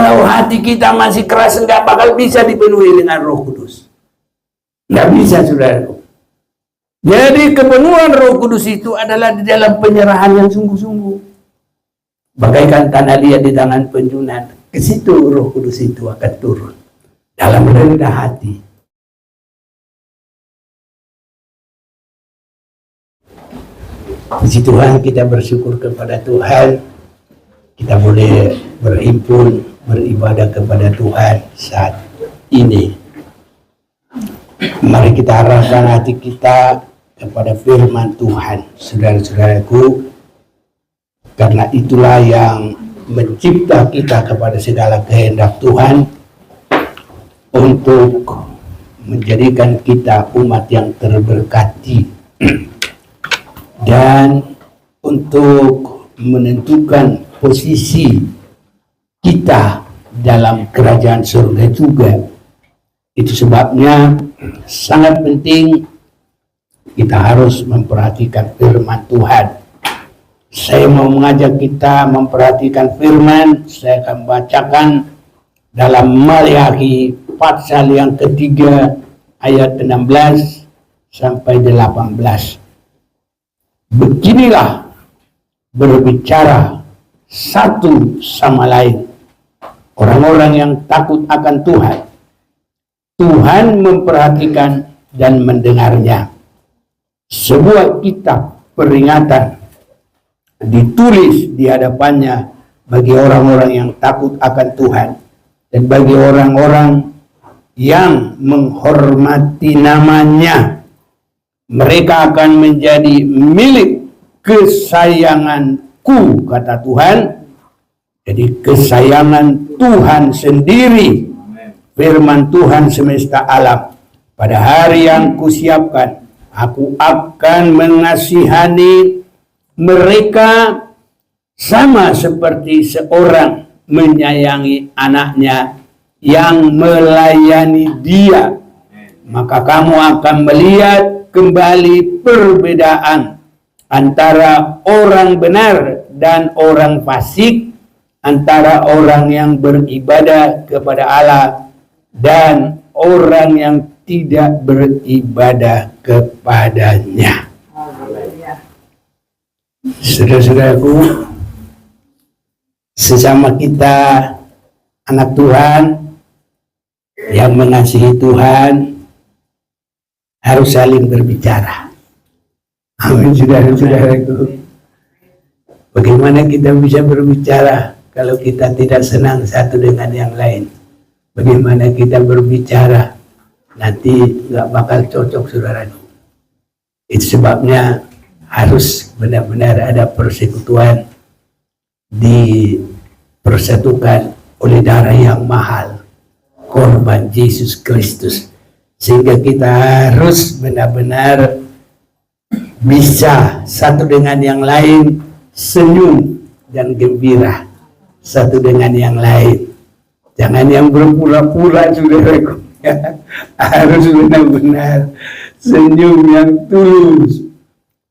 Kalau hati kita masih keras, nggak bakal bisa dipenuhi dengan Roh Kudus. Nggak bisa, saudaraku. Jadi kepenuhan Roh Kudus itu adalah di dalam penyerahan yang sungguh-sungguh. Bagaikan tanah liat di tangan penjunan, ke situ Roh Kudus itu akan turun dalam rendah hati. Puji Tuhan, kita bersyukur kepada Tuhan. Kita boleh berhimpun, beribadah kepada Tuhan saat ini. Mari kita arahkan hati kita kepada firman Tuhan, saudara-saudaraku, karena itulah yang mencipta kita kepada segala kehendak Tuhan untuk menjadikan kita umat yang terberkati dan untuk menentukan posisi kita dalam kerajaan surga juga. Itu sebabnya sangat penting kita harus memperhatikan firman Tuhan. Saya mau mengajak kita memperhatikan firman. Saya akan bacakan dalam Maliaki pasal yang ketiga ayat 16 sampai 18. Beginilah berbicara satu sama lain orang-orang yang takut akan Tuhan. Tuhan memperhatikan dan mendengarnya. Sebuah kitab peringatan ditulis di hadapannya bagi orang-orang yang takut akan Tuhan dan bagi orang-orang yang menghormati namanya. Mereka akan menjadi milik kesayanganku, kata Tuhan. Jadi kesayangan Tuhan sendiri, firman Tuhan semesta alam. Pada hari yang kusiapkan, aku akan mengasihani mereka sama seperti seorang menyayangi anaknya yang melayani dia. Maka kamu akan melihat kembali perbedaan antara orang benar dan orang fasik, antara orang yang beribadah kepada Allah dan orang yang tidak beribadah kepadanya. Saudara-saudaraku, sesama kita anak Tuhan yang mengasihi Tuhan harus saling berbicara. Amin, saudara-saudaraku. Bagaimana kita bisa berbicara kalau kita tidak senang satu dengan yang lain? Bagaimana kita berbicara? Nanti nggak bakal cocok, saudaraku. Itu sebabnya harus benar-benar ada persekutuan, dipersatukan oleh darah yang mahal, korban Yesus Kristus, sehingga kita harus benar-benar bisa satu dengan yang lain, senyum dan gembira satu dengan yang lain. Jangan yang berpura-pura, saudaraku. Harus benar-benar senyum yang tulus,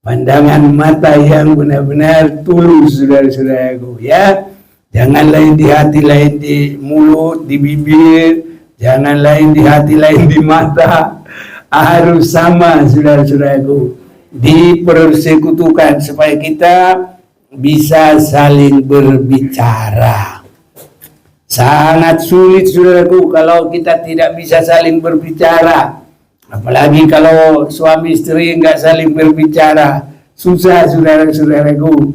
pandangan mata yang benar-benar tulus, saudara-saudaraku, ya. Jangan lain di hati, lain di mulut, di bibir. Jangan lain di hati, lain di mata. Harus sama, saudara-saudaraku. Dipersekutukan supaya kita bisa saling berbicara. Sangat sulit, saudaraku, kalau kita tidak bisa saling berbicara. Apalagi kalau suami istri nggak saling berbicara. Susah, saudara-saudaraku.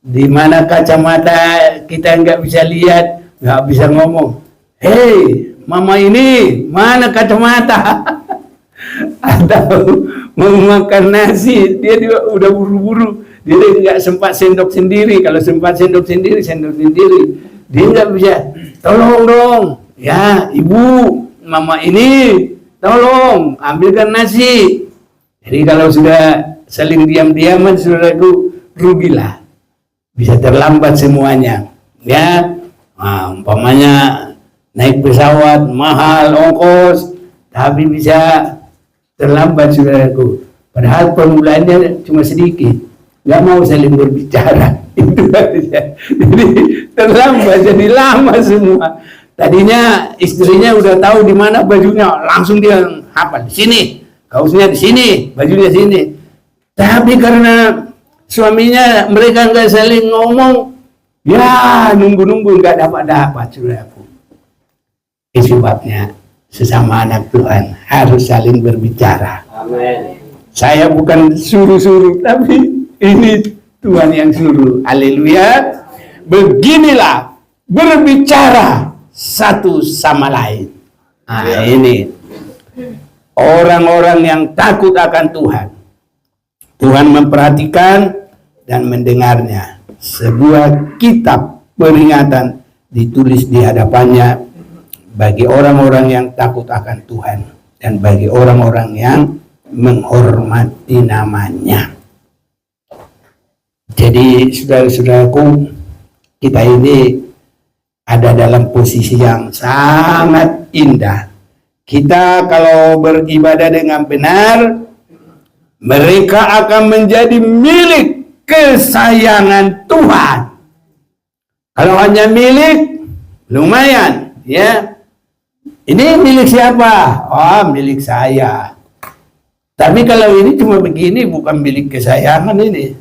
Di mana kacamata kita nggak bisa lihat, nggak bisa ngomong. Hei, mama ini, mana kacamata? Atau mau makan nasi, dia juga udah buru-buru. Dia nggak sempat sendok sendiri. Kalau sempat sendok sendiri, dia nggak bisa. Tolong dong, ya ibu, mama ini, tolong ambilkan nasi. Jadi kalau sudah saling diam-diaman, saudaraku, rugilah. Bisa terlambat semuanya. Ya, umpamanya naik pesawat mahal ongkos, tapi bisa terlambat, saudaraku. Padahal permulaannya cuma sedikit, nggak mau saling berbicara. Itu aja. Jadi terlambat, jadi lama semua. Tadinya istrinya udah tahu di mana bajunya, langsung dia hafal. Di sini, kaosnya di sini, bajunya sini. Tapi karena suaminya mereka nggak saling ngomong, ya nunggu-nunggu nggak dapat saudaraku. Itu sebabnya sesama anak Tuhan harus saling berbicara. Amin. Saya bukan suruh-suruh, tapi ini Tuhan yang suruh. Haleluya. Beginilah berbicara satu sama lain. Nah, ini orang-orang yang takut akan Tuhan. Tuhan memperhatikan dan mendengarnya. Sebuah kitab peringatan ditulis di hadapannya bagi orang-orang yang takut akan Tuhan dan bagi orang-orang yang menghormati namanya. Jadi saudara-saudaraku, kita ini ada dalam posisi yang sangat indah. Kita kalau beribadah dengan benar, mereka akan menjadi milik kesayangan Tuhan. Kalau hanya milik, lumayan, ya. Ini milik siapa? Oh, milik saya. Tapi kalau ini cuma begini, bukan milik kesayangan ini.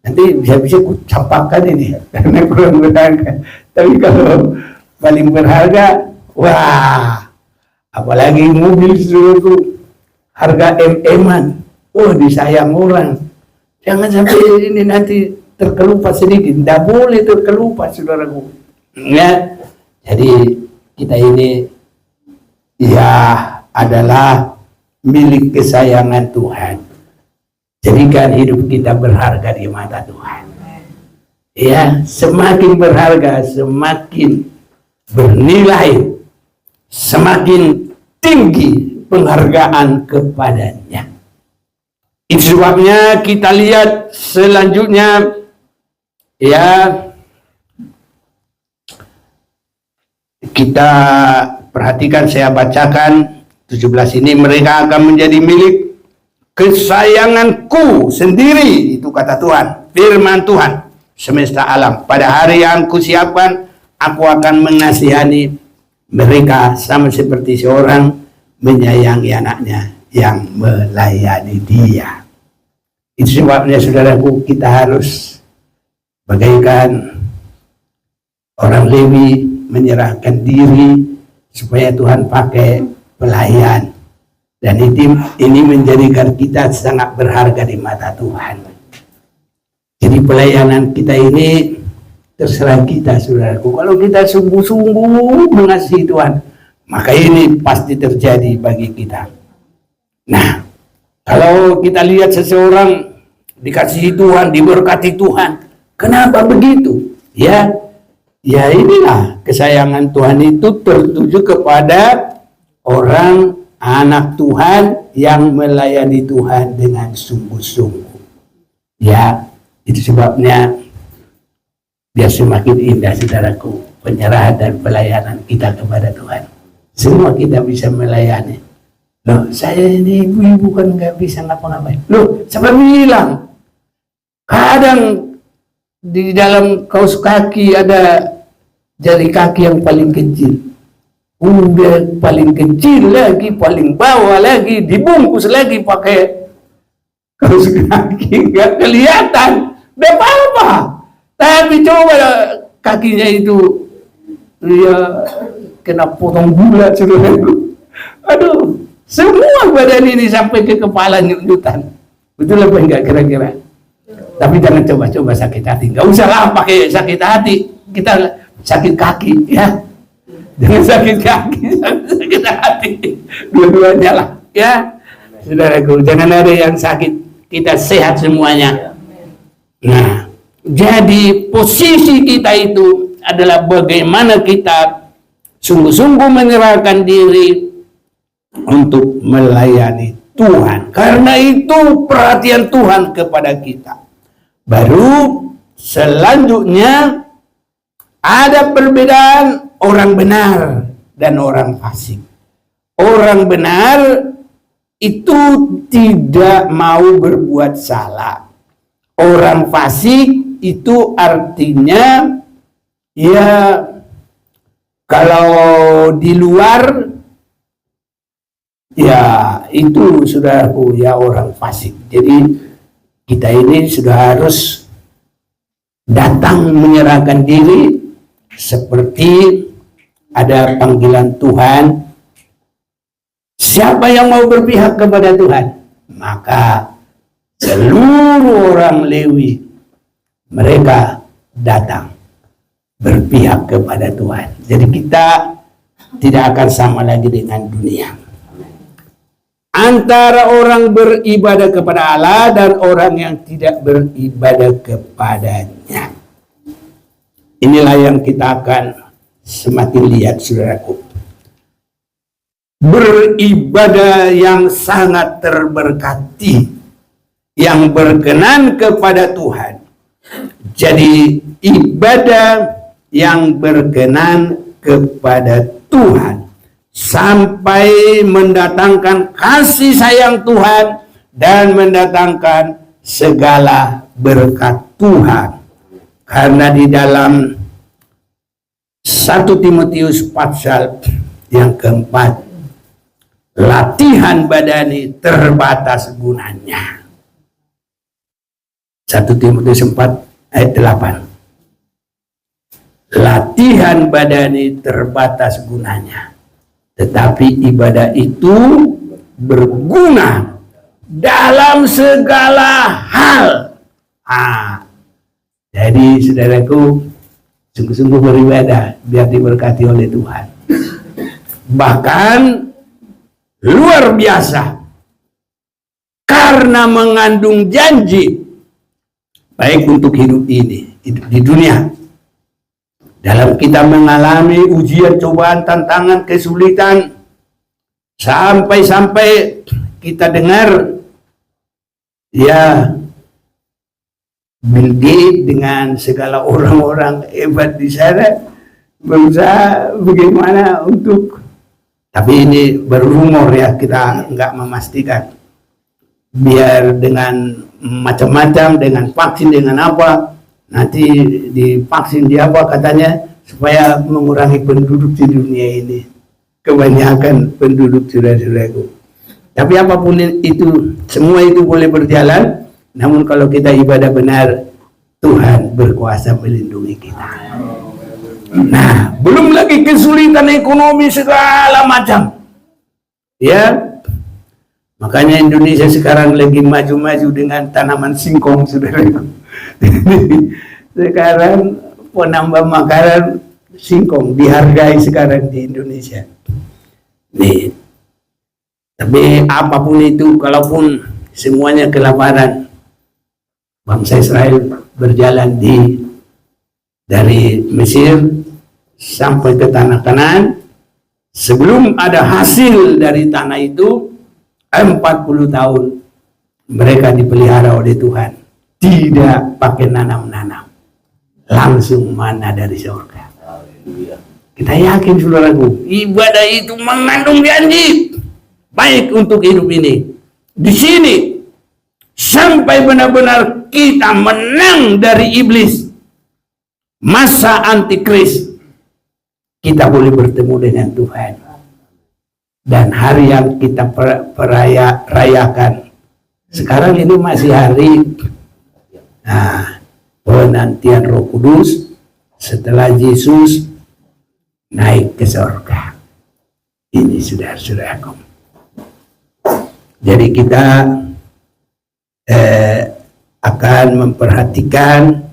Nanti bisa-bisa ku campakkan ini, karena kurang berharga. Tapi kalau paling berharga, wah, apalagi mobil seluruh harga MM-an. Oh, disayang orang. Jangan sampai ini nanti terkelupas sedikit. Tidak boleh terkelupas, saudaraku. Ya, jadi kita ini ya adalah milik kesayangan Tuhan. Jadikan hidup kita berharga di mata Tuhan. Ya, semakin berharga, semakin bernilai, semakin tinggi penghargaan kepadanya. Itu sebabnya kita lihat selanjutnya, ya, kita perhatikan, saya bacakan 17 ini. Mereka akan menjadi milik kesayanganku sendiri, itu kata Tuhan, firman Tuhan semesta alam. Pada hari yang kusiapkan, aku akan mengasihani mereka sama seperti seorang menyayangi anaknya yang melayani dia. Itu sebabnya saudaraku, kita harus bagaikan orang Lewi menyerahkan diri supaya Tuhan pakai pelayan. Dan ini menjadikan kita sangat berharga di mata Tuhan. Jadi pelayanan kita ini terserah kita, saudaraku. Kalau kita sungguh-sungguh mengasihi Tuhan, maka ini pasti terjadi bagi kita. Nah, kalau kita lihat seseorang dikasihi Tuhan, diberkati Tuhan, kenapa begitu? Ya inilah kesayangan Tuhan itu tertuju kepada orang anak Tuhan yang melayani Tuhan dengan sungguh-sungguh. Ya, itu sebabnya biar semakin indah, saudaraku, penyerahan dan pelayanan kita kepada Tuhan. Semua kita bisa melayani. Loh, saya ini ibu-ibu kan nggak bisa ngapa-ngapain. Loh, siapa bilang? Kadang di dalam kaos kaki ada jari kaki yang paling kecil. Udah paling kecil lagi, paling bawah lagi, dibungkus lagi pakai kaos kaki, nggak kelihatan, nggak apa-apa. Tapi coba kakinya itu ya kena potong bulat, saudaraku. Aduh, semua badan ini sampai ke kepala nyut-nyutan. Betul apa enggak kira-kira? Tapi jangan coba-coba sakit hati. Nggak usah lah pakai sakit hati. Kita sakit kaki, ya. Jangan sakit kaki, sakit hati. Dua-duanya lah, ya. Saudaraku, jangan ada yang sakit. Kita sehat semuanya. Nah, jadi posisi kita itu adalah bagaimana kita sungguh-sungguh menyerahkan diri untuk melayani Tuhan. Karena itu perhatian Tuhan kepada kita. Baru selanjutnya ada perbedaan orang benar dan orang fasik. Orang benar itu tidak mau berbuat salah. Orang fasik itu artinya ya Kalau di luar, ya itu saudaraku, ya orang fasik. Jadi kita ini sudah harus datang menyerahkan diri seperti ada panggilan Tuhan. Siapa yang mau berpihak kepada Tuhan, maka seluruh orang Lewi mereka datang berpihak kepada Tuhan. Jadi kita tidak akan sama lagi dengan dunia. Antara orang beribadah kepada Allah dan orang yang tidak beribadah kepadanya. Inilah yang kita akan semakin lihat, saudaraku. Beribadah yang sangat terberkati, yang berkenan kepada Tuhan. Jadi ibadah yang berkenan kepada Tuhan sampai mendatangkan kasih sayang Tuhan dan mendatangkan segala berkat Tuhan. Karena di dalam 1 Timotius pasal yang keempat, latihan badani terbatas gunanya. 1 Timotius 4 ayat 8. Latihan badani terbatas gunanya, tetapi ibadah itu berguna dalam segala hal. Jadi saudaraku, sungguh-sungguh beribadah biar diberkati oleh Tuhan. Bahkan luar biasa, karena mengandung janji baik untuk hidup ini, hidup di dunia. Dalam kita mengalami ujian, cobaan, tantangan, kesulitan, sampai-sampai kita dengar, ya, Bill Gates dengan segala orang-orang hebat di sana berusaha bagaimana untuk, tapi ini baru rumor ya, kita nggak memastikan, biar dengan macam-macam, dengan vaksin, dengan apa, nanti divaksin di apa katanya, supaya mengurangi penduduk di dunia ini, kebanyakan penduduk saudara-saudaraku. Tapi apapun itu, semua itu boleh berjalan, namun kalau kita ibadah benar, Tuhan berkuasa melindungi kita. Nah, belum lagi kesulitan ekonomi segala macam, ya. Makanya Indonesia sekarang lagi maju-maju dengan tanaman singkong, saudara. Sekarang penambah makanan singkong dihargai sekarang di Indonesia. Nih, tapi apapun itu, kalaupun semuanya kelaparan, bangsa Israel berjalan dari Mesir sampai ke tanah Kanaan. Sebelum ada hasil dari tanah itu, 40 tahun mereka dipelihara oleh Tuhan, tidak pakai nanam-nanam, langsung mana dari surga. Kita yakin, saudaraku, ibadah itu mengandung janji baik untuk hidup ini, di sini, sampai benar-benar kita menang dari iblis. Masa antikris kita boleh bertemu dengan Tuhan. Dan hari yang kita rayakan sekarang ini masih hari penantian Roh Kudus setelah Yesus naik ke surga. Ini saudara-saudaraku. Jadi kita akan memperhatikan,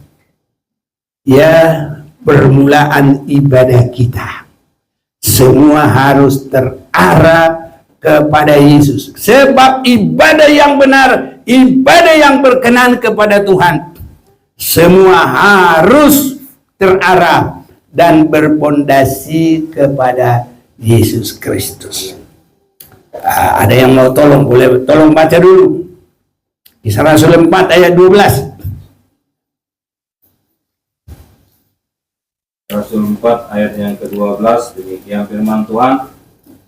ya, permulaan ibadah kita. Semua harus terarah kepada Yesus. Sebab ibadah yang benar, ibadah yang berkenan kepada Tuhan, semua harus terarah dan berpondasi kepada Yesus Kristus. Ada yang mau tolong, boleh tolong baca dulu Kisah Rasul 4 ayat 12. Rasul 4 ayat yang ke-12, demikian firman Tuhan.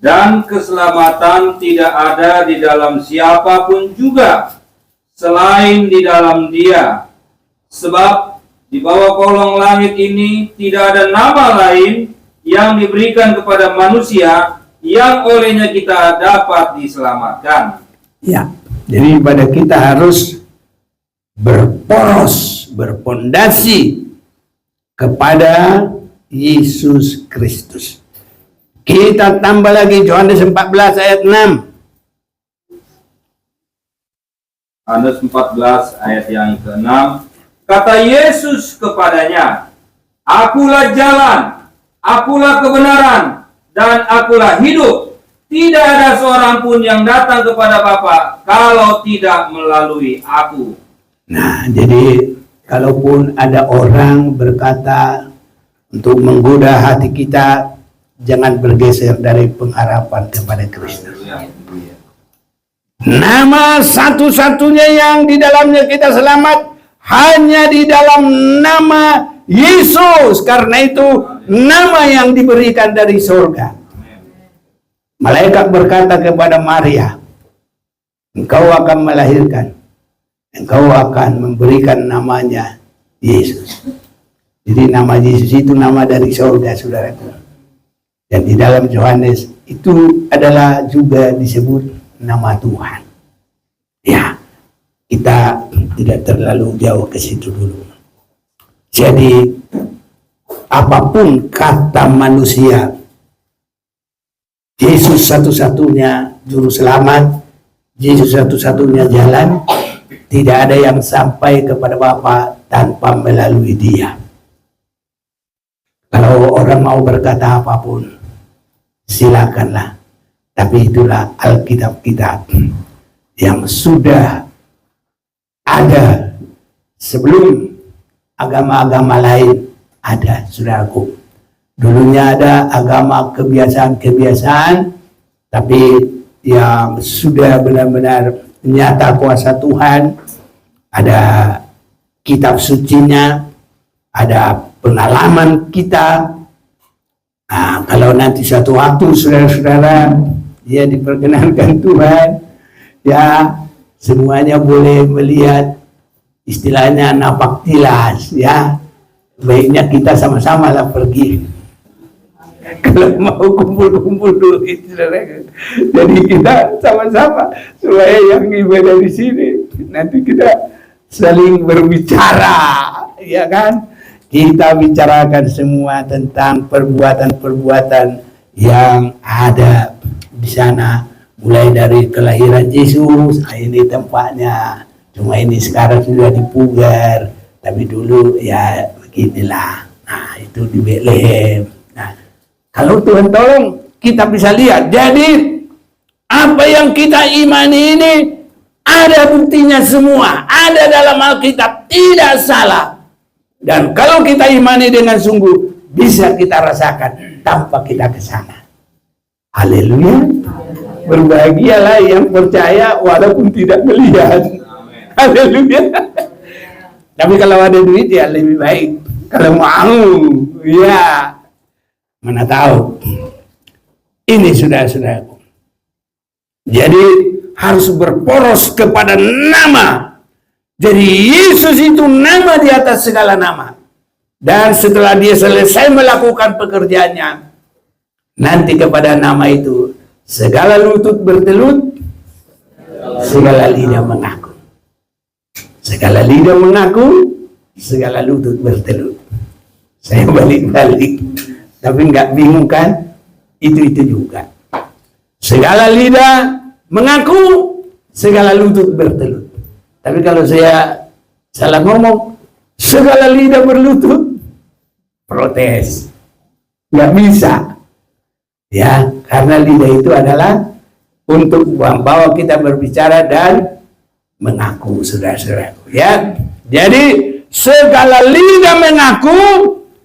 Dan keselamatan tidak ada di dalam siapapun juga selain di dalam Dia. Sebab di bawah kolong langit ini tidak ada nama lain yang diberikan kepada manusia yang olehnya kita dapat diselamatkan. Ya, jadi ibadah kita harus berporos, berpondasi kepada Yesus Kristus. Kita tambah lagi Yohanes 14 ayat 6. Yohanes 14 ayat yang ke-6. Kata Yesus kepadanya, "Akulah jalan, akulah kebenaran, dan akulah hidup. Tidak ada seorang pun yang datang kepada Bapa kalau tidak melalui aku." Nah, jadi kalaupun ada orang berkata untuk menggoda hati kita, jangan bergeser dari pengharapan kepada Kristus. Nama satu-satunya yang di dalamnya kita selamat hanya di dalam nama Yesus. Karena itu nama yang diberikan dari surga. Malaikat berkata kepada Maria, engkau akan melahirkan, engkau akan memberikan namanya Yesus. Jadi nama Yesus itu nama dari surga, saudaraku. Dan di dalam Yohanes itu adalah juga disebut nama Tuhan. Ya, kita tidak terlalu jauh ke situ dulu. Jadi apapun kata manusia, Yesus satu-satunya juru selamat, Yesus satu-satunya jalan. Tidak ada yang sampai kepada Bapa tanpa melalui Dia. Kalau orang mau berkata apapun, silakanlah. Tapi itulah Alkitab kita yang sudah ada sebelum agama-agama lain ada, saudaraku. Dulunya ada agama kebiasaan-kebiasaan, tapi yang sudah benar-benar nyata kuasa Tuhan, ada kitab sucinya, ada pengalaman kita. Nah, kalau nanti suatu waktu saudara-saudara ya diperkenankan Tuhan, ya semuanya boleh melihat istilahnya napak tilas, ya baiknya kita sama-sama lah pergi. Kalau mau kumpul-kumpul dulu, saudara. Jadi kita sama-sama supaya yang ibadah di sini nanti kita saling berbicara, ya kan? Kita bicarakan semua tentang perbuatan-perbuatan yang ada di sana, mulai dari kelahiran Yesus. Ini tempatnya, cuma ini sekarang sudah dipugar, tapi dulu ya beginilah. Nah, itu di Bethlehem. Nah, kalau Tuhan tolong kita bisa lihat. Jadi apa yang kita imani ini ada buktinya semua, ada dalam Alkitab, tidak salah. Dan kalau kita imani dengan sungguh, bisa kita rasakan tanpa kita ke sana. Haleluya. Berbahagialah yang percaya walaupun tidak melihat. Haleluya. Tapi kalau ada duit ya lebih baik. Kalau mau, ya mana tahu. Ini saudara-saudaraku. Jadi harus berporos kepada nama. Jadi Yesus itu nama di atas segala nama. Dan setelah dia selesai melakukan pekerjaannya, nanti kepada nama itu segala lutut bertelut, segala lidah mengaku. Segala lidah mengaku, segala lutut bertelut. Saya balik-balik, tapi nggak bingung kan? Itu juga. Segala lidah mengaku, segala lutut bertelut. Tapi kalau saya salah ngomong, segala lidah berlutut, protes. Nggak bisa. Ya, karena lidah itu adalah untuk membawa kita berbicara dan mengaku, saudara-saudaraku. Ya, jadi segala lidah mengaku,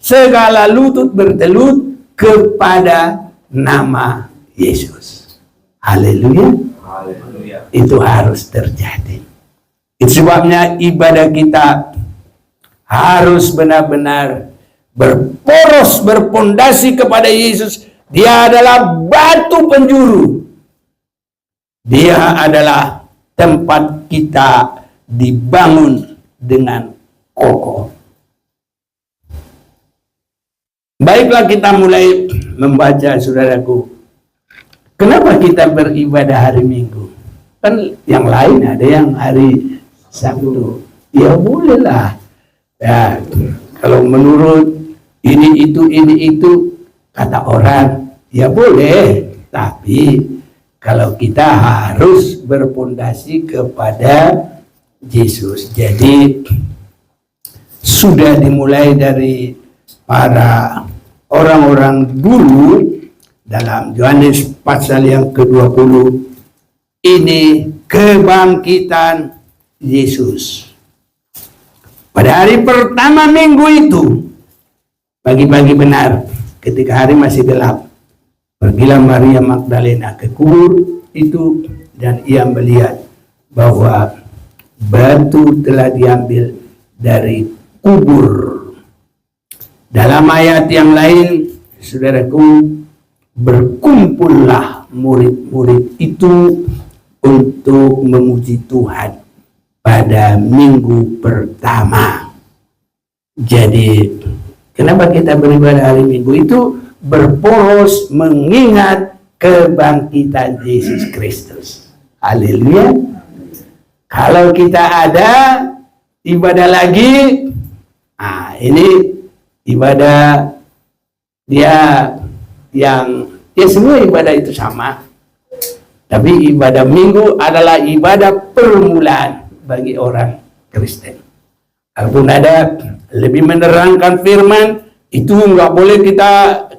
segala lutut bertelut kepada nama Yesus. Haleluya. Haleluya. Itu harus terjadi. Itu sebabnya ibadah kita harus benar-benar berporos, berpondasi kepada Yesus. Dia adalah batu penjuru. Dia adalah tempat kita dibangun dengan kokoh. Baiklah, kita mulai membaca, saudaraku. Kenapa kita beribadah hari Minggu? Kan yang lain ada yang hari Sabtu. Ya bolehlah. Ya, kalau menurut ini itu kata orang, ya boleh. Tapi kalau kita harus berpondasi kepada Yesus. Jadi sudah dimulai dari para orang-orang dulu dalam Yohanes pasal yang ke-20, ini kebangkitan Yesus. Pada hari pertama minggu itu, pagi-pagi benar, ketika hari masih gelap, pergilah Maria Magdalena ke kubur itu dan ia melihat bahwa batu telah diambil dari kubur. Dalam ayat yang lain, saudaraku, berkumpullah murid-murid itu untuk memuji Tuhan pada minggu pertama. Jadi, kenapa kita beribadah hari Minggu? Itu berporos mengingat kebangkitan Yesus Kristus. Haleluya. Kalau kita ada ibadah lagi, ini ibadah dia yang semua ibadah itu sama. Tapi ibadah Minggu adalah ibadah permulaan bagi orang Kristen. Kalaupun ada lebih menerangkan firman, itu nggak boleh kita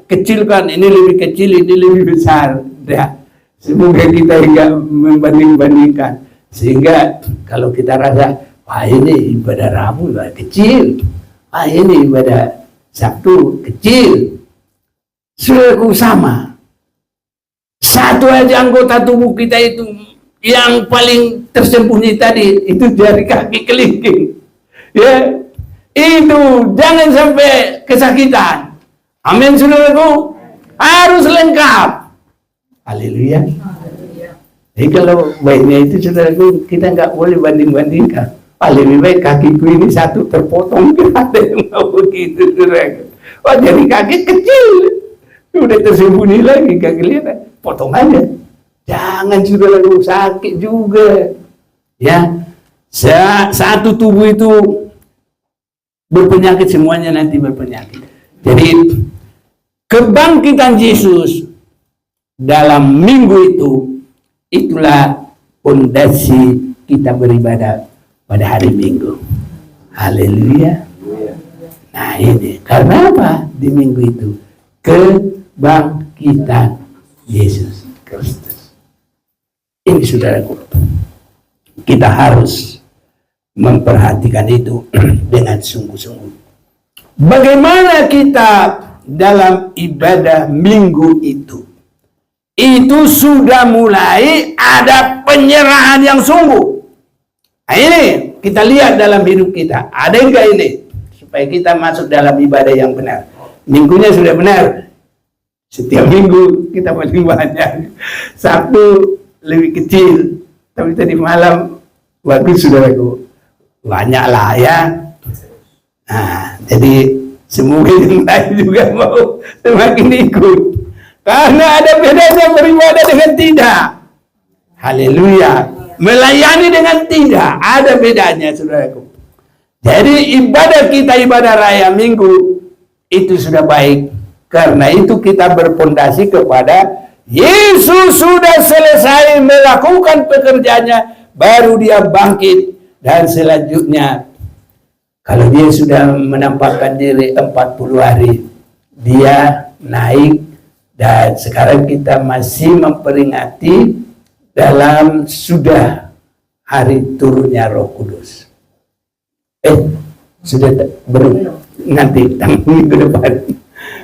kecilkan. Ini lebih kecil, ini lebih besar. Ya. Semoga kita nggak membanding-bandingkan. Sehingga kalau kita rasa, wah ini ibadah Rabu kecil, ini ibadah Sabtu kecil, sudah sama. Satu aja anggota tubuh kita itu yang paling tersembunyi tadi itu jari kaki kelingking. Ya, itu jangan sampai kesakitan. Amin, saudaraku. Harus lengkap. Haleluya. Jadi kalau baiknya itu, saudaraku, kita nggak boleh banding-bandingkan. Lebih baik kakiku ini satu terpotong, ada yang mau begitu, saudaraku. Wah, jadi kaki kecil, udah tersembunyi lagi, gak kelihatan. Potong aja. Jangan, saudaraku, sakit juga. Ya, satu tubuh itu berpenyakit, semuanya nanti berpenyakit. Jadi kebangkitan Yesus dalam minggu itu, itulah fondasi kita beribadah pada hari Minggu. Haleluya. Nah ini, karena apa di minggu itu? Kebangkitan Yesus Kristus. Ini saudaraku, kita harus memperhatikan itu dengan sungguh-sungguh. Bagaimana kita dalam ibadah minggu itu? Itu sudah mulai ada penyerahan yang sungguh. Nah ini kita lihat dalam hidup kita, ada enggak ini? Supaya kita masuk dalam ibadah yang benar. Minggunya sudah benar. Setiap minggu kita paling banyak. Sabtu lebih kecil, tapi tadi malam bagus, saudaraku. Banyak lah ya. Nah, jadi semoga yang lain juga mau semakin ikut. Karena ada bedanya beribadah dengan tidak. Haleluya. Melayani dengan tidak, ada bedanya, saudaraku. Jadi ibadah kita, ibadah raya Minggu, itu sudah baik. Karena itu kita berpondasi kepada Yesus sudah selesai melakukan pekerjaannya, baru dia bangkit. Dan selanjutnya, kalau dia sudah menampakkan diri 40 hari, dia naik. Dan sekarang kita masih memperingati dalam sudah hari turunnya Roh Kudus. Sudah belum? Nanti minggu depan.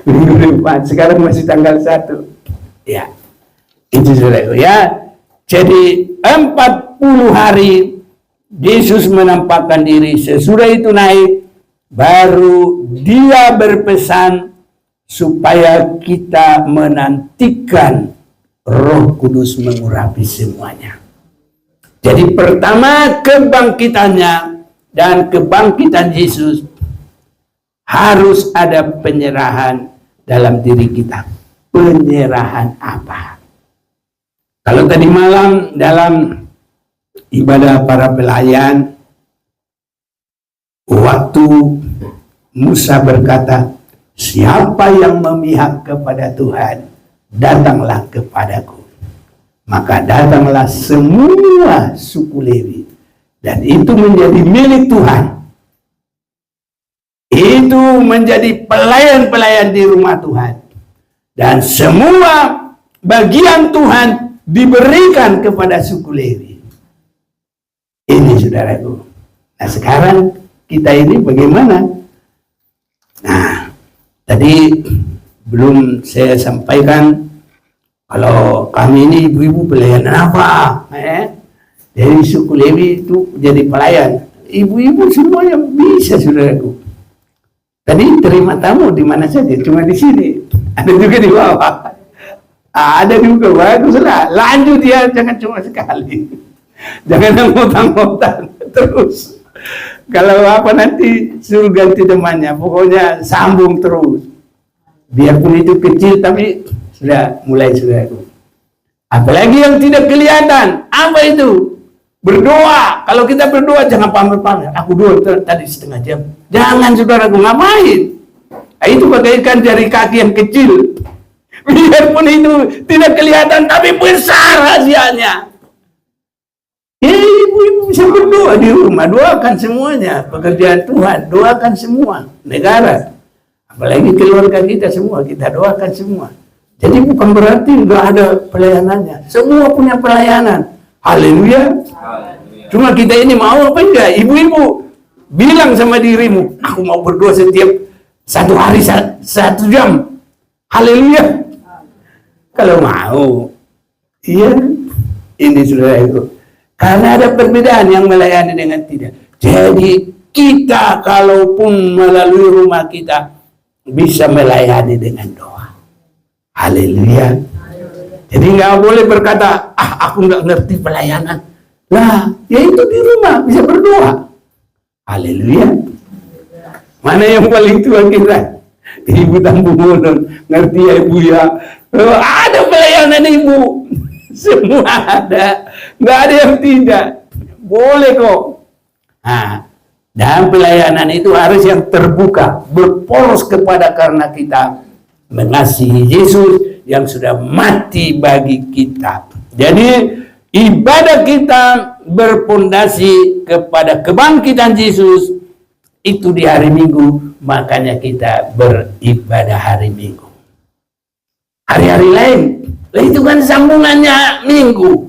Minggu depan. Sekarang masih tanggal 1. Ya. Itu sudah ya. Jadi 40 hari Yesus menampakkan diri. Sesudah itu naik, baru dia berpesan supaya kita menantikan Roh Kudus mengurapi semuanya. Jadi pertama kebangkitannya, dan kebangkitan Yesus harus ada penyerahan dalam diri kita. Penyerahan apa? Kalau tadi malam dalam ibadah para pelayan, waktu Musa berkata, siapa yang memihak kepada Tuhan, datanglah kepadaku. Maka datanglah semua suku Lewi, dan itu menjadi milik Tuhan. Itu menjadi pelayan-pelayan di rumah Tuhan, dan semua bagian Tuhan diberikan kepada suku Lewi. Ini saudaraku. Nah sekarang kita ini bagaimana? Nah tadi belum saya sampaikan kalau kami ini ibu-ibu pelayanan apa? Dari suku Lewi itu jadi pelayan. Ibu-ibu semua yang bisa saudaraku. Tadi terima tamu di mana saja, cuma di sini. Ada juga di bawah. Ada juga, baguslah. Lanjut ya, jangan cuma sekali. Jangan ngutang-ngutang terus. Kalau apa nanti suruh ganti temannya, pokoknya sambung terus. Biarpun itu kecil tapi sudah mulai saudaraku. Apalagi yang tidak kelihatan, apa itu? Berdoa. Kalau kita berdoa jangan pamer-pamer. Aku doa tadi setengah jam. Jangan saudaraku, ngapain? Itu bagaikan jari kaki yang kecil. Biarpun itu tidak kelihatan tapi besar rahasianya. Ibu-ibu bisa berdoa di rumah, doakan semuanya, pekerjaan Tuhan, doakan semua, negara, apalagi keluarga kita semua, kita doakan semua. Jadi bukan berarti nggak ada pelayanannya, semua punya pelayanan. Haleluya. Cuma kita ini mau apa enggak? Ibu-ibu bilang sama dirimu, aku mau berdoa setiap satu hari 1 jam. Haleluya. Kalau mau, iya, ini sudah itu. Karena ada perbedaan yang melayani dengan tidak. Jadi kita kalaupun melalui rumah kita bisa melayani dengan doa. Haleluya. Jadi nggak boleh berkata, aku nggak ngerti pelayanan. Lah, ya itu di rumah bisa berdoa. Haleluya. Mana yang paling tua kita? Ibu Tambungonon, ngerti ya ibu ya? Ada pelayanan ibu. Semua ada, nggak ada yang tidak. Boleh kok. Nah, dan pelayanan itu harus yang terbuka, berporos kepada karena kita mengasihi Yesus yang sudah mati bagi kita. Jadi ibadah kita berpondasi kepada kebangkitan Yesus itu di hari Minggu, makanya kita beribadah hari Minggu. Hari-hari lain, itu kan sambungannya Minggu.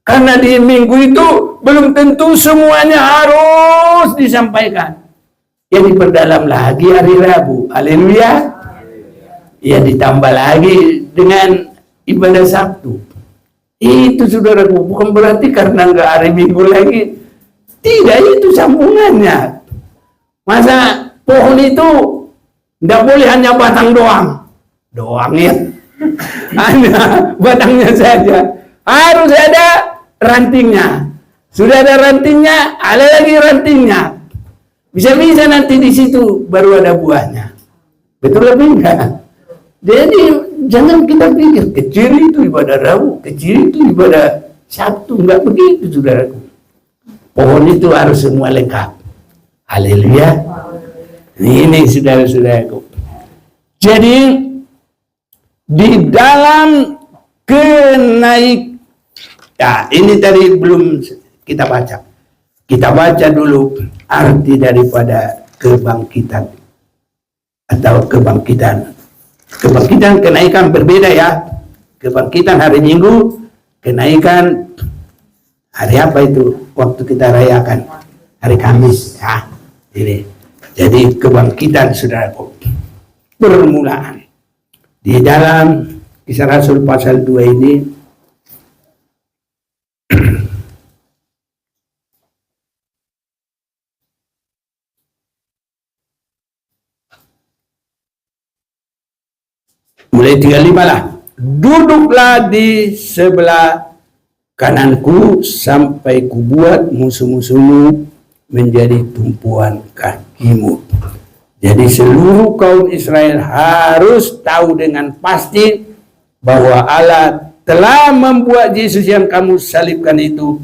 Karena di Minggu itu belum tentu semuanya harus disampaikan. Ya diperdalam lagi hari Rabu. Haleluya. Ya ditambah lagi dengan ibadah Sabtu. Itu saudaraku, bukan berarti karena nggak hari Minggu lagi. Tidak, itu sambungannya. Masa pohon itu nggak boleh hanya batang doang. Doang ya. Hanya batangnya saja. Harus ada rantingnya. Sudah ada rantingnya, ada lagi rantingnya. Bisa-bisa nanti di situ baru ada buahnya. Betul apa enggak? Jadi jangan kita pikir kecil itu ibadah Rabu, kecil itu ibadah Sabtu. Enggak begitu saudaraku. Pohon itu harus semua lengkap. Haleluya. Ini saudara-saudaraku. Jadi di dalam ini tadi belum kita baca. Kita baca dulu arti daripada kebangkitan atau kebangkitan. Kebangkitan, kenaikan berbeda ya. Kebangkitan hari Minggu, kenaikan hari apa itu? Waktu kita rayakan hari Kamis. Ya, ini. Jadi kebangkitan saudaraku. Permulaan. Di dalam Kisah Rasul pasal 2 ini mulai 35 lah. Duduklah di sebelah kananku sampai kubuat musuh-musuhmu menjadi tumpuan kakimu. Jadi seluruh kaum Israel harus tahu dengan pasti bahwa Allah telah membuat Yesus yang kamu salibkan itu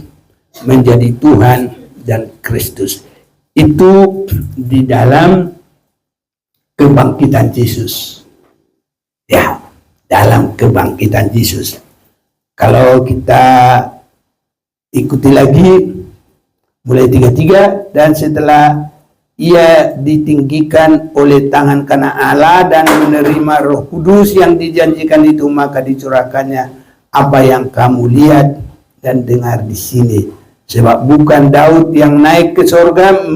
menjadi Tuhan dan Kristus. Itu di dalam kebangkitan Yesus. Ya, dalam kebangkitan Yesus. Kalau kita ikuti lagi mulai 33, dan setelah ia ditinggikan oleh tangan kanan Allah dan menerima Roh Kudus yang dijanjikan itu, maka dicurahkannya apa yang kamu lihat dan dengar di sini. Sebab bukan Daud yang naik ke surga,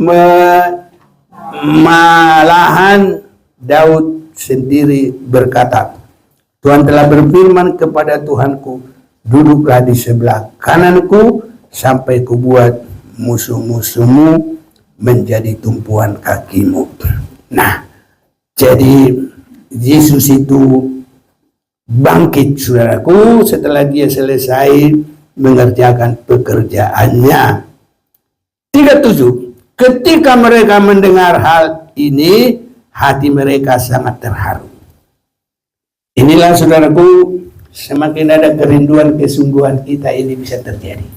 malahan Daud sendiri berkata, Tuhan telah berfirman kepada Tuhanku, duduklah di sebelah kananku sampai kubuat musuh-musuhmu menjadi tumpuan kakimu. Nah, jadi Yesus itu bangkit, saudaraku, setelah dia selesai mengerjakan pekerjaannya. 37. Ketika mereka mendengar hal ini, hati mereka sangat terharu. Inilah, saudaraku, semakin ada kerinduan kesungguhan kita ini bisa terjadi.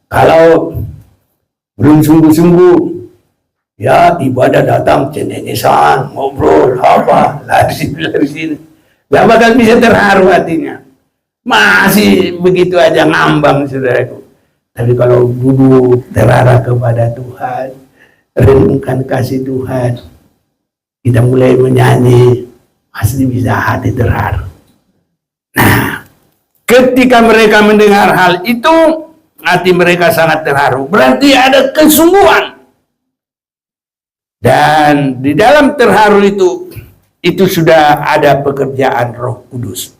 Kalau belum sungguh-sungguh, ya ibadah datang cengengesan, ngobrol, apa, lari sini. Gak bakal bisa terharu hatinya. Masih begitu aja ngambang, saudaraku. Tapi kalau duduk terarah kepada Tuhan, renungkan kasih Tuhan, kita mulai menyanyi, pasti bisa hati terharu. Nah, ketika mereka mendengar hal itu, hati mereka sangat terharu. Berarti ada kesungguhan. Dan di dalam terharu itu sudah ada pekerjaan Roh Kudus.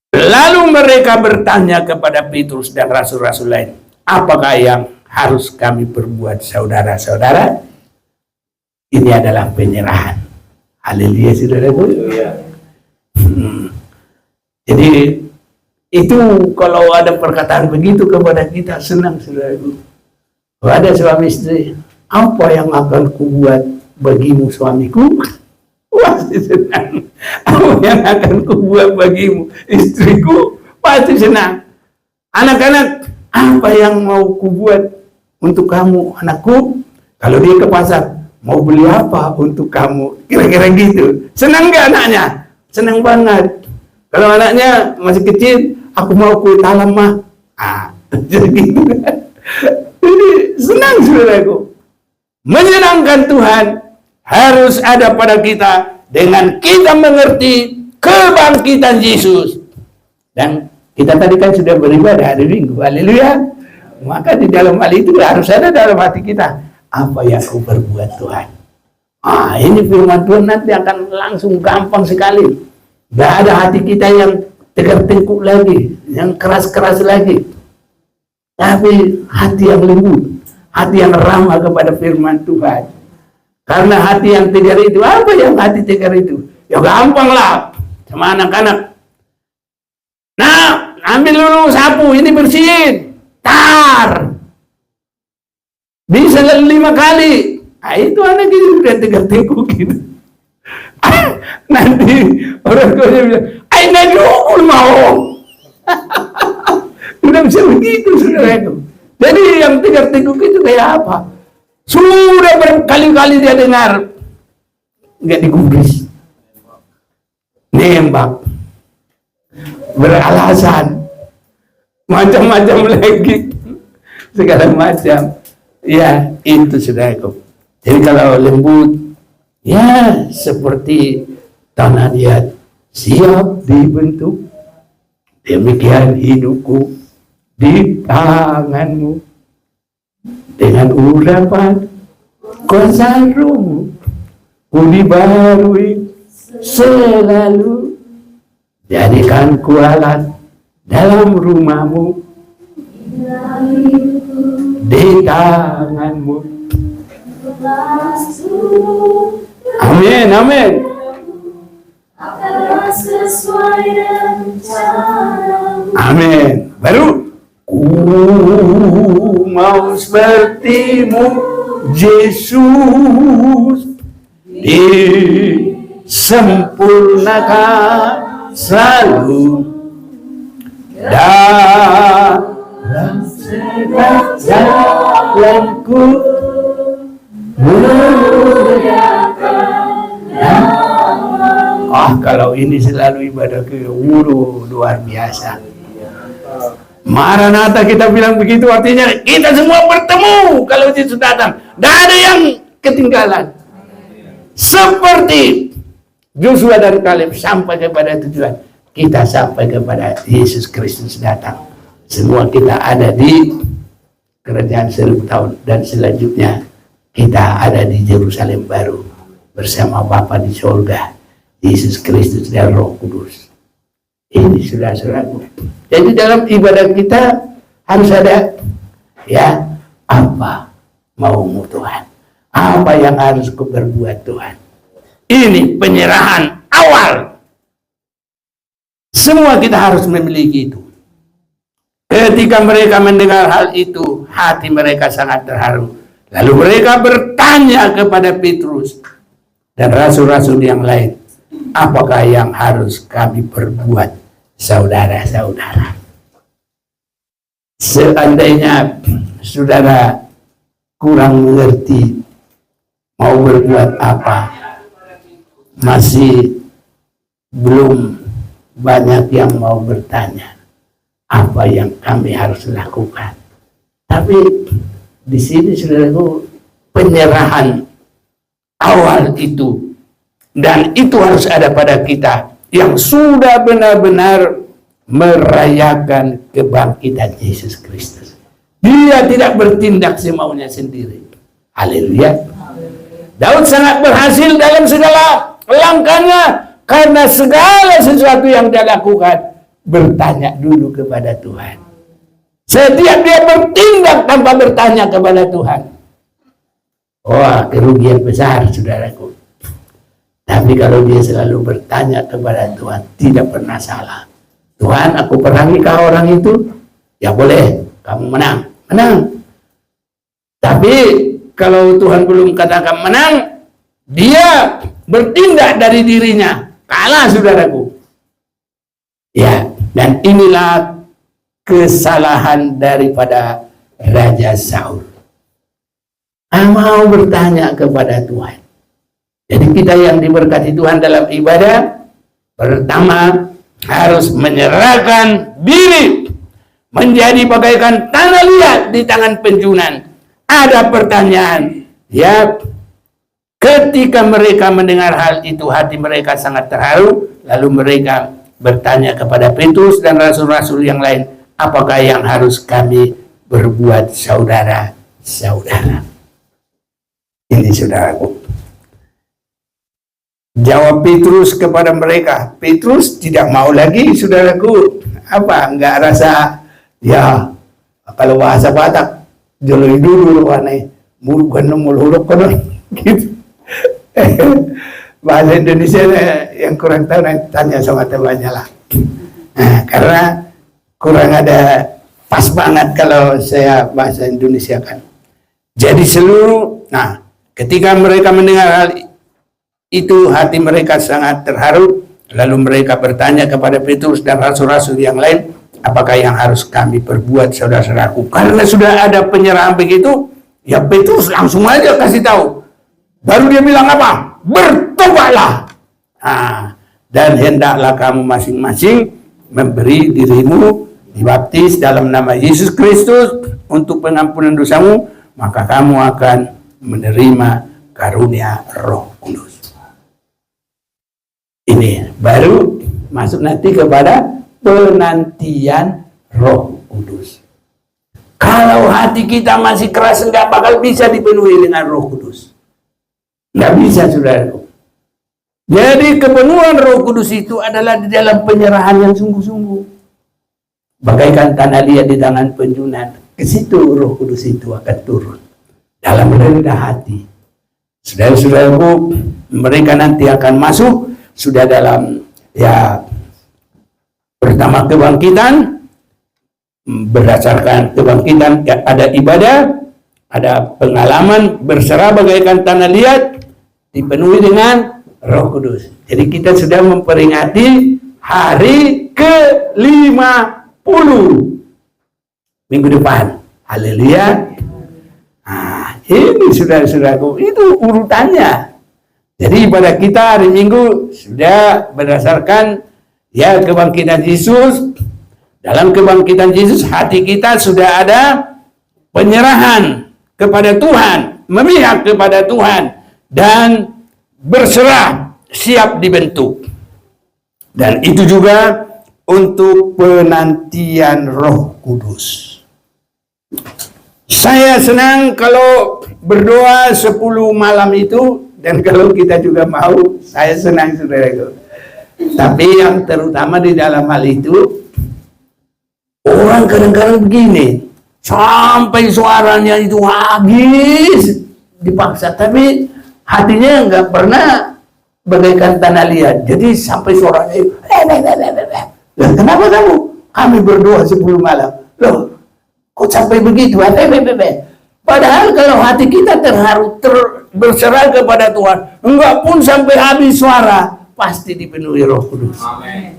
Lalu mereka bertanya kepada Petrus dan rasul-rasul lain, apakah yang harus kami perbuat, saudara-saudara? Ini adalah penyerahan. Haleluya, saudaraku. Jadi itu kalau ada perkataan begitu kepada kita, senang, saudaraku. Kalau ada suami istri, apa yang akan kubuat bagimu, suamiku? Pasti senang. Apa yang akan kubuat bagimu, istriku? Pasti senang. Anak-anak, apa yang mau kubuat untuk kamu, anakku? Kalau dia ke pasar, mau beli apa untuk kamu? Kira-kira gitu. Senang gak anaknya? Senang banget. Kalau anaknya masih kecil, aku mau kue talam, mah. Jadi gitu. Jadi senang, saudaraku. Menyenangkan Tuhan harus ada pada kita dengan kita mengerti kebangkitan Yesus. Dan kita tadi kan sudah beribadah hari Minggu. Haleluya. Maka di dalam hal itu harus ada dalam hati kita, apa yang aku berbuat, Tuhan? Ini firman Tuhan nanti akan langsung gampang sekali. Gak ada hati kita yang tegar tengkuk lagi, yang keras-keras lagi. Tapi hati yang lembut, hati yang ramah kepada firman Tuhan. Karena hati yang tegar itu, apa yang hati tegar itu? Ya gampang lah, sama anak-anak. Nah, ambil dulu sapu, ini bersihin. Tar. Bisa 5 kali. Nah, itu anak itu udah tegar tengkuk gitu. Nanti orang tuanya bilang, aina diukul mau. Udah bisa begitu, saudara. Jadi yang tegar tengkuk itu kayak apa? Sudah berkali-kali dia dengar, nggak digubris, nembak, beralasan, macam-macam lagi, segala macam. Ya, itu saudaraku. Jadi kalau lembut, ya seperti tanah liat siap dibentuk, demikian hidupku di tanganmu, dengan urapan kuasa Rohmu ku dibarui selalu, jadikan ku alat dalam rumahmu, di tanganmu. Amin, amin. Amin. Baru ku mau sepertimu Yesus, disempurnakan selalu dalam segala jalanku, kalau ini selalu ibadah ke luar biasa. Maranatha kita bilang begitu, artinya kita semua bertemu kalau Yesus datang. Tidak ada yang ketinggalan. Seperti Joshua dan Kaleb sampai kepada tujuan, kita sampai kepada Yesus Kristus datang. Semua kita ada di kerajaan 1000 tahun, dan selanjutnya kita ada di Yerusalem baru bersama Bapa di surga, Yesus Kristus dan Roh Kudus. Ini saudara-saudaraku. Jadi dalam ibadah kita harus ada, ya, apa maumu Tuhan, apa yang harus kuperbuat Tuhan. Ini penyerahan awal. Semua kita harus memiliki itu. Ketika mereka mendengar hal itu, hati mereka sangat terharu. Lalu mereka bertanya kepada Petrus dan rasul-rasul yang lain, apakah yang harus kami perbuat, saudara-saudara? Seandainya saudara kurang mengerti mau berbuat apa, masih belum banyak yang mau bertanya apa yang kami harus lakukan. Tapi di sini saudaraku, penyerahan awal itu, dan itu harus ada pada kita yang sudah benar-benar merayakan kebangkitan Yesus Kristus. Dia tidak bertindak semaunya sendiri. Haleluya. Daud sangat berhasil dalam segala langkahnya karena segala sesuatu yang dia lakukan bertanya dulu kepada Tuhan. Setiap dia bertindak tanpa bertanya kepada Tuhan, wah, kerugian besar saudaraku. Tapi kalau dia selalu bertanya kepada Tuhan, tidak pernah salah. Tuhan, aku perangi kau orang itu, ya boleh, kamu menang. Tapi kalau Tuhan belum katakan menang, dia bertindak dari dirinya, kalah saudaraku. Ya, dan inilah kesalahan daripada Raja Saul. Mau bertanya kepada Tuhan. Jadi kita yang diberkati Tuhan dalam ibadah, pertama harus menyerahkan diri, menjadi bagaikan tanah liat di tangan penjunan. Ada pertanyaan, ya, ketika mereka mendengar hal itu, hati mereka sangat terharu. Lalu mereka bertanya kepada Petrus dan rasul-rasul yang lain, apakah yang harus kami berbuat, saudara-saudara? Ini saudaraku. Jawab Petrus kepada mereka. Petrus tidak mau lagi, saudaraku. Nggak rasa, ya, kalau bahasa Batak, joloi dulu wane, bukan huruf kono, gitu. Bahasa Indonesia yang kurang tahu, tanya sama temannya lah. Karena kurang ada, pas banget kalau saya bahasa Indonesia kan. Jadi ketika mereka mendengar hal itu, hati mereka sangat terharu. Lalu mereka bertanya kepada Petrus dan rasul-rasul yang lain, apakah yang harus kami perbuat, saudara-saudaraku? Karena sudah ada penyerahan begitu, ya Petrus langsung aja kasih tahu. Baru dia bilang apa? Bertobatlah. Dan hendaklah kamu masing-masing memberi dirimu dibaptis dalam nama Yesus Kristus untuk pengampunan dosamu, maka kamu akan menerima karunia Roh Kudus. Ini baru masuk nanti kepada penantian Roh Kudus. Kalau hati kita masih keras, nggak bakal bisa dipenuhi dengan Roh Kudus. Nggak bisa, saudaraku. Jadi kepenuhan Roh Kudus itu adalah di dalam penyerahan yang sungguh-sungguh. Bagaikan tanah liat di tangan penjunan, ke situ Roh Kudus itu akan turun dalam rendah hati. Saudara-saudaraku, mereka nanti akan masuk sudah dalam, ya, pertama kebangkitan, berdasarkan kebangkitan ada ibadah, ada pengalaman berserah bagaikan tanah liat, dipenuhi dengan Roh Kudus. Jadi kita sudah memperingati hari ke-50 minggu depan. Haleluya. Nah, ini saudara-saudaraku, itu urutannya. Jadi ibadah kita hari Minggu sudah berdasarkan ya kebangkitan Yesus. Dalam kebangkitan Yesus hati kita sudah ada penyerahan kepada Tuhan, memihak kepada Tuhan, dan berserah, siap dibentuk. Dan itu juga untuk penantian Roh Kudus. Saya senang kalau berdoa 10 malam itu, dan kalau kita juga mau, saya senang saudaraku. Tapi yang terutama di dalam hal itu, orang kadang-kadang begini, sampai suaranya itu habis dipaksa, tapi hatinya nggak pernah bagaikan tanah liat. Jadi sampai suaranya itu, loh, kenapa kamu? Kami berdoa 10 malam. Loh, kok sampai begitu? Padahal kalau hati kita terharu, berserah kepada Tuhan, enggak pun sampai habis suara, pasti dipenuhi Roh Kudus. Amin.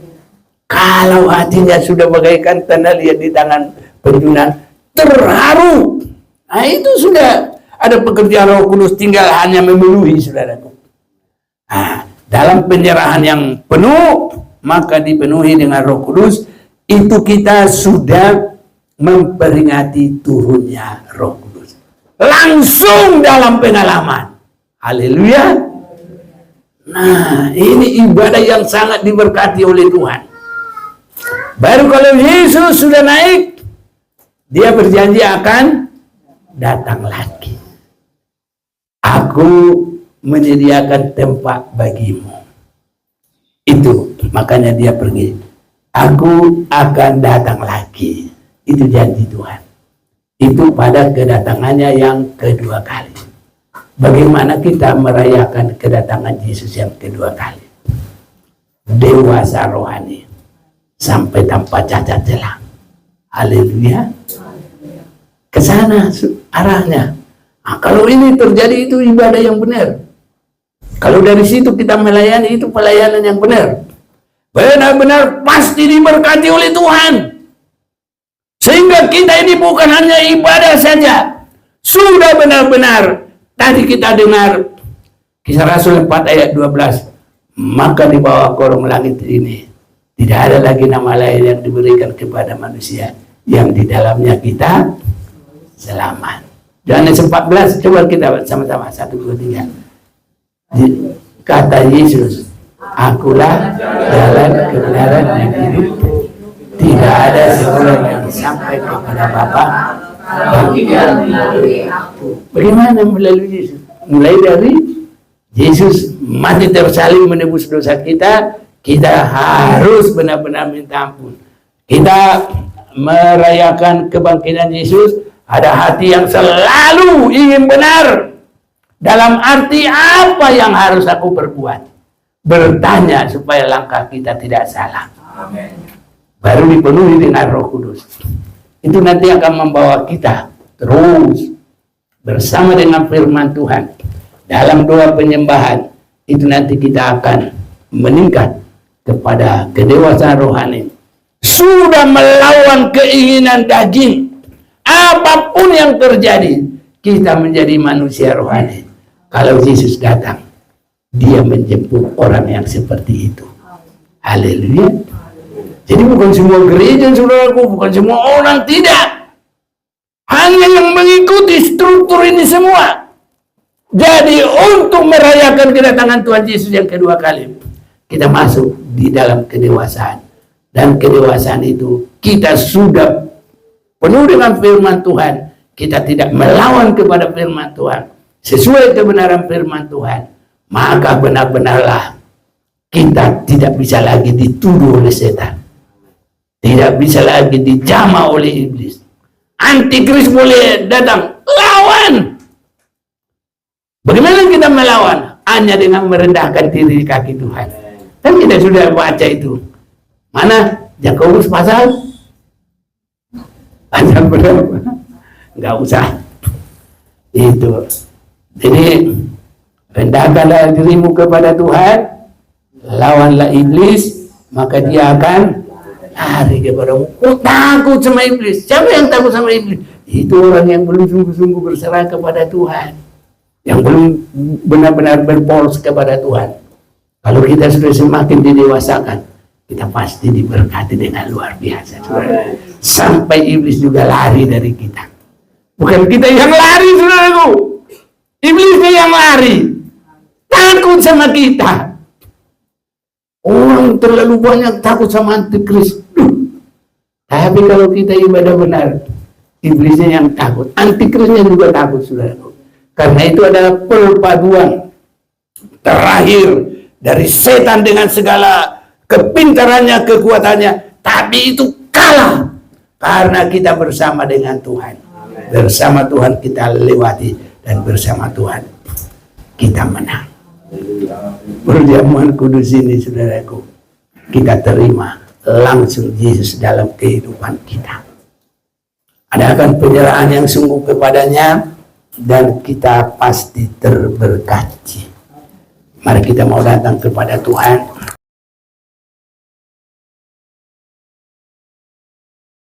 Kalau hatinya sudah bagaikan tanah liat di tangan penjunan, terharu, nah itu sudah ada pekerjaan Roh Kudus, tinggal hanya memenuhi saudaraku. Nah, dalam penyerahan yang penuh, maka dipenuhi dengan Roh Kudus, itu kita sudah memperingati turunnya Roh Kudus. Langsung dalam pengalaman. Haleluya. Nah, ini ibadah yang sangat diberkati oleh Tuhan. Baru kalau Yesus sudah naik, dia berjanji akan datang lagi. Aku menyediakan tempat bagimu. Itu, makanya dia pergi. Aku akan datang lagi. Itu janji Tuhan. Itu pada kedatangannya yang kedua kali. Bagaimana kita merayakan kedatangan Yesus yang kedua kali? Dewasa rohani. Sampai tanpa cacat celah. Haleluya. Ke sana arahnya. Nah, kalau ini terjadi, itu ibadah yang benar. Kalau dari situ kita melayani, itu pelayanan yang benar. Benar-benar pasti diberkati oleh Tuhan. Sehingga kita ini bukan hanya ibadah saja. Sudah benar-benar. Tadi kita dengar Kisah Rasul 4 ayat 12. Maka di bawah kolong langit ini tidak ada lagi nama lain yang diberikan kepada manusia yang di dalamnya kita selamat. Yohanes 14, coba kita sama-sama 1, 2, 3. Kata Yesus, akulah jalan, kebenaran, dan hidup. Tidak ada seorang yang sampai kepada Bapa melalui aku. Bagaimana melalui Yesus? Mulai dari Yesus mati tersalib menebus dosa kita, kita harus benar-benar minta ampun. Kita merayakan kebangkitan Yesus, ada hati yang selalu ingin benar. Dalam arti apa yang harus aku perbuat? Bertanya supaya langkah kita tidak salah. Amin. Baru dipenuhi dengan Roh Kudus. Itu nanti akan membawa kita terus bersama dengan firman Tuhan. Dalam doa penyembahan, itu nanti kita akan meningkat kepada kedewasaan rohani. Sudah melawan keinginan daging. Apapun yang terjadi, kita menjadi manusia rohani. Kalau Yesus datang, dia menjemput orang yang seperti itu. Haleluya. Jadi bukan semua gereja, saudaraku, bukan semua orang, tidak. Hanya yang mengikuti struktur ini semua. Jadi untuk merayakan kedatangan Tuhan Yesus yang kedua kali, kita masuk di dalam kedewasaan. Dan kedewasaan itu kita sudah penuh dengan firman Tuhan. Kita tidak melawan kepada firman Tuhan. Sesuai kebenaran firman Tuhan. Maka benar-benarlah kita tidak bisa lagi dituduh oleh setan. Tidak bisa lagi dijamah oleh iblis. Antikris boleh datang, lawan. Bagaimana kita melawan? Hanya dengan merendahkan diri di kaki Tuhan. Dan kita sudah baca itu. Mana? Yakobus pasal Ada berapa? Nggak usah. Itu. Jadi rendahkanlah dirimu kepada Tuhan, lawanlah iblis, maka dia akan lari kepadamu. Oh, takut sama iblis. Siapa yang takut sama iblis? Itu orang yang belum sungguh-sungguh berserah kepada Tuhan, yang belum benar-benar berpolos kepada Tuhan. Kalau kita sudah semakin didewasakan, kita pasti diberkati dengan luar biasa, saudara. Sampai iblis juga lari dari kita. Bukan kita yang lari, saudaraku. Iblisnya yang lari. Takut sama kita. Orang terlalu banyak takut sama antikris. Tapi kalau kita ibadah benar, iblisnya yang takut. Antikrisnya juga takut, saudaraku. Karena itu adalah perpaduan terakhir dari setan dengan segala kepintarannya, kekuatannya. Tapi itu kalah karena kita bersama dengan Tuhan. Bersama Tuhan kita lewati, dan bersama Tuhan kita menang. Perjamuan kudus ini, saudaraku, kita terima langsung Yesus dalam kehidupan kita. Adakan penyerahan yang sungguh kepadanya, dan kita pasti terberkati. Mari kita mau datang kepada Tuhan.